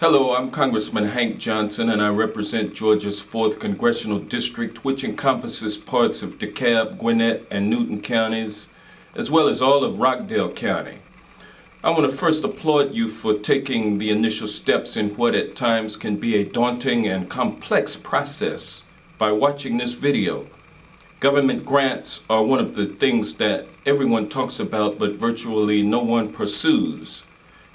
Hello, I'm Congressman Hank Johnson, and I represent Georgia's 4th Congressional District, which encompasses parts of DeKalb, Gwinnett, and Newton counties, as well as all of Rockdale County. I want to first applaud you for taking the initial steps in what at times can be a daunting and complex process by watching this video. Government grants are one of the things that everyone talks about, but virtually no one pursues.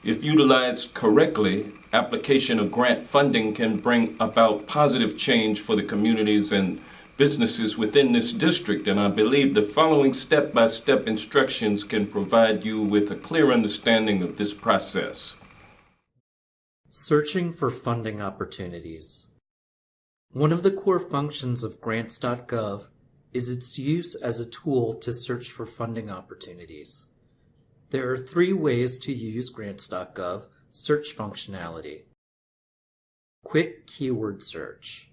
If utilized correctly, application of grant funding can bring about positive change for the communities and businesses within this district, and I believe the following step-by-step instructions can provide you with a clear understanding of this process. Searching for funding opportunities. One of the core functions of grants.gov is its use as a tool to search for funding opportunities. There are 3 ways to use grants.gov search functionality. Quick keyword search.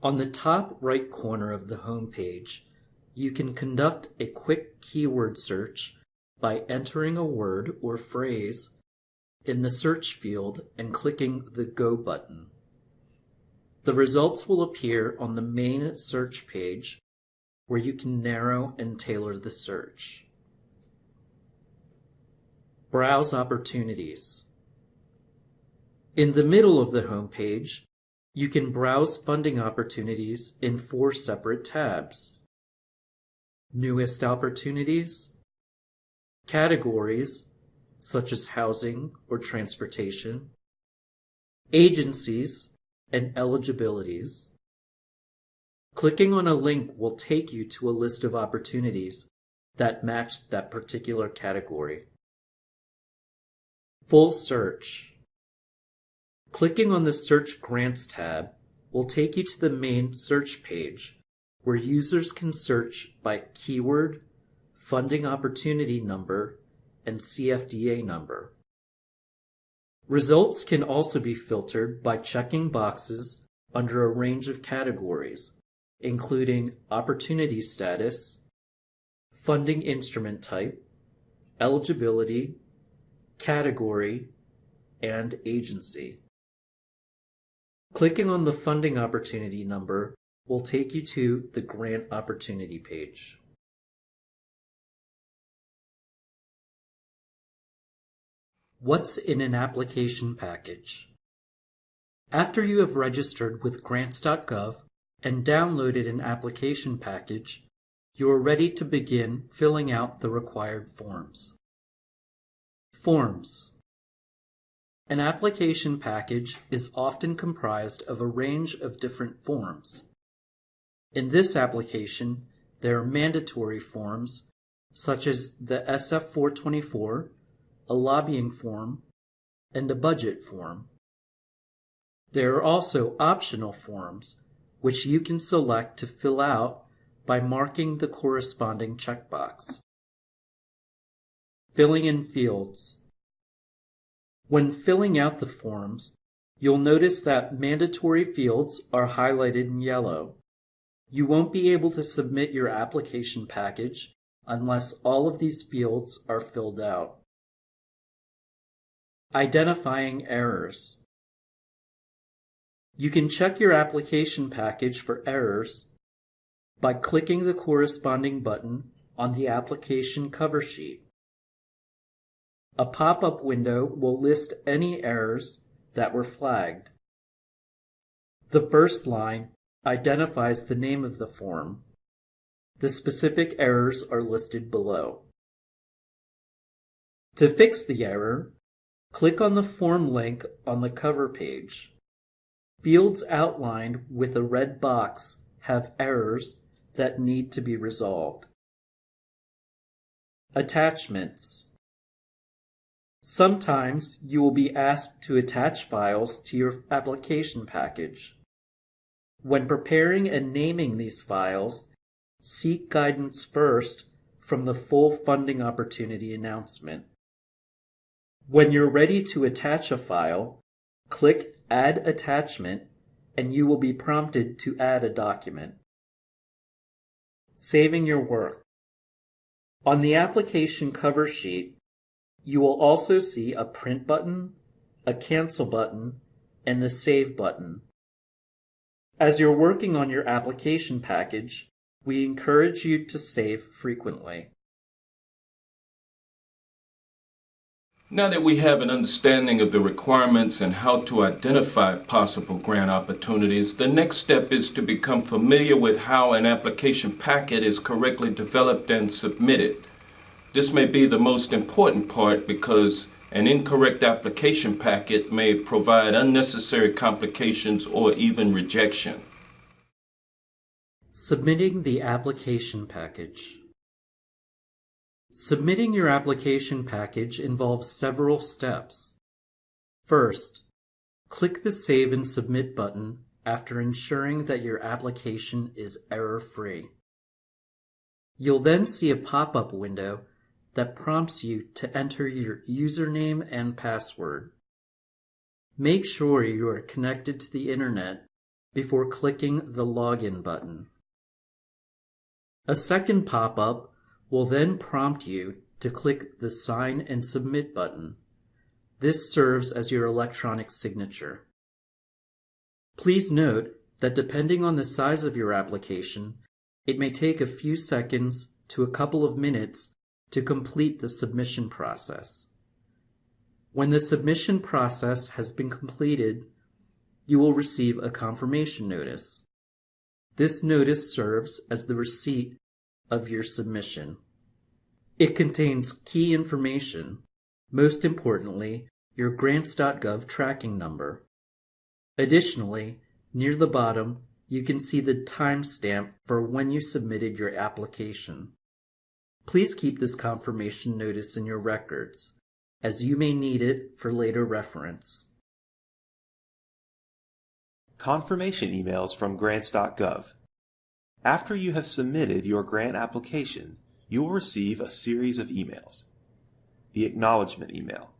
On the top right corner of the home page, you can conduct a quick keyword search by entering a word or phrase in the search field and clicking the Go button. The results will appear on the main search page where you can narrow and tailor the search. Browse opportunities. In the middle of the home page, you can browse funding opportunities in 4 separate tabs. Newest opportunities, categories such as housing or transportation, agencies, and eligibilities. Clicking on a link will take you to a list of opportunities that match that particular category. Full search. Clicking on the Search Grants tab will take you to the main search page where users can search by keyword, funding opportunity number, and CFDA number. Results can also be filtered by checking boxes under a range of categories, including opportunity status, funding instrument type, eligibility, category, and agency. Clicking on the funding opportunity number will take you to the grant opportunity page. What's in an application package? After you have registered with grants.gov and downloaded an application package, you are ready to begin filling out the required forms. Forms. An application package is often comprised of a range of different forms. In this application, there are mandatory forms such as the SF-424, a lobbying form, and a budget form. There are also optional forms which you can select to fill out by marking the corresponding checkbox. Filling in fields. When filling out the forms, you'll notice that mandatory fields are highlighted in yellow. You won't be able to submit your application package unless all of these fields are filled out. Identifying errors. You can check your application package for errors by clicking the corresponding button on the application cover sheet. A pop-up window will list any errors that were flagged. The first line identifies the name of the form. The specific errors are listed below. To fix the error, click on the form link on the cover page. Fields outlined with a red box have errors that need to be resolved. Attachments. Sometimes you will be asked to attach files to your application package. When preparing and naming these files, seek guidance first from the full funding opportunity announcement. When you're ready to attach a file, click Add Attachment and you will be prompted to add a document. Saving your work. On the application cover sheet, you will also see a print button, a cancel button, and the save button. As you're working on your application package, we encourage you to save frequently. Now that we have an understanding of the requirements and how to identify possible grant opportunities, the next step is to become familiar with how an application packet is correctly developed and submitted. This may be the most important part because an incorrect application packet may provide unnecessary complications or even rejection. Submitting the application package. Submitting your application package involves several steps. First, click the Save and Submit button after ensuring that your application is error-free. You'll then see a pop-up window that prompts you to enter your username and password. Make sure you are connected to the internet before clicking the Login button. A second pop-up will then prompt you to click the Sign and Submit button. This serves as your electronic signature. Please note that depending on the size of your application, it may take a few seconds to a couple of minutes to complete the submission process. When the submission process has been completed, you will receive a confirmation notice. This notice serves as the receipt of your submission. It contains key information, most importantly, your grants.gov tracking number. Additionally, near the bottom, you can see the timestamp for when you submitted your application. Please keep this confirmation notice in your records, as you may need it for later reference. Confirmation emails from grants.gov. After you have submitted your grant application, you will receive a series of emails. The acknowledgement email.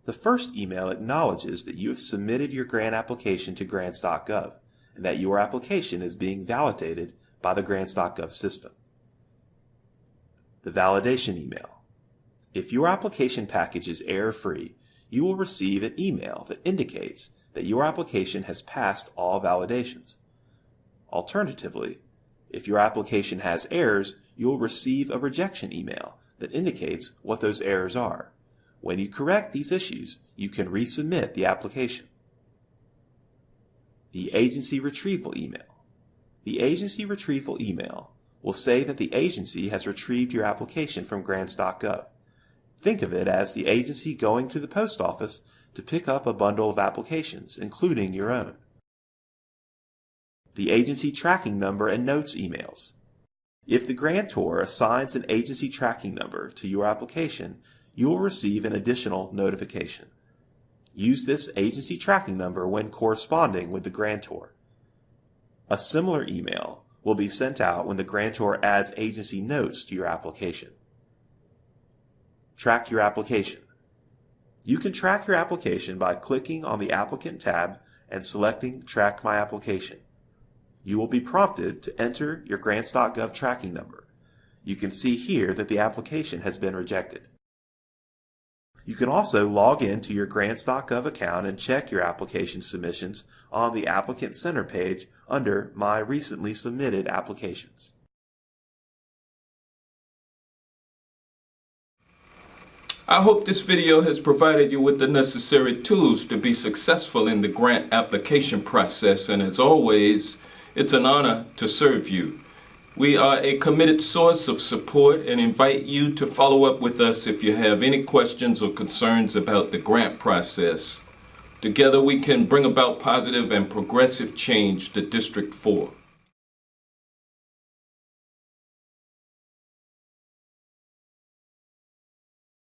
The first email acknowledges that you have submitted your grant application to grants.gov and that your application is being validated by the grants.gov system. The validation email. If your application package is error-free, you will receive an email that indicates that your application has passed all validations. Alternatively, if your application has errors, you will receive a rejection email that indicates what those errors are. When you correct these issues, you can resubmit the application. The agency retrieval email. The agency retrieval email will say that the agency has retrieved your application from grants.gov. Think of it as the agency going to the post office to pick up a bundle of applications, including your own. The agency tracking number and notes emails. If the grantor assigns an agency tracking number to your application, you will receive an additional notification. Use this agency tracking number when corresponding with the grantor. A similar email will be sent out when the grantor adds agency notes to your application. Track your application. You can track your application by clicking on the Applicant tab and selecting Track My Application. You will be prompted to enter your grants.gov tracking number. You can see here that the application has been rejected. You can also log in to your grants.gov account and check your application submissions on the Applicant Center page under My Recently Submitted Applications. I hope this video has provided you with the necessary tools to be successful in the grant application process, and as always, it's an honor to serve you. We are a committed source of support and invite you to follow up with us if you have any questions or concerns about the grant process. Together we can bring about positive and progressive change to District 4.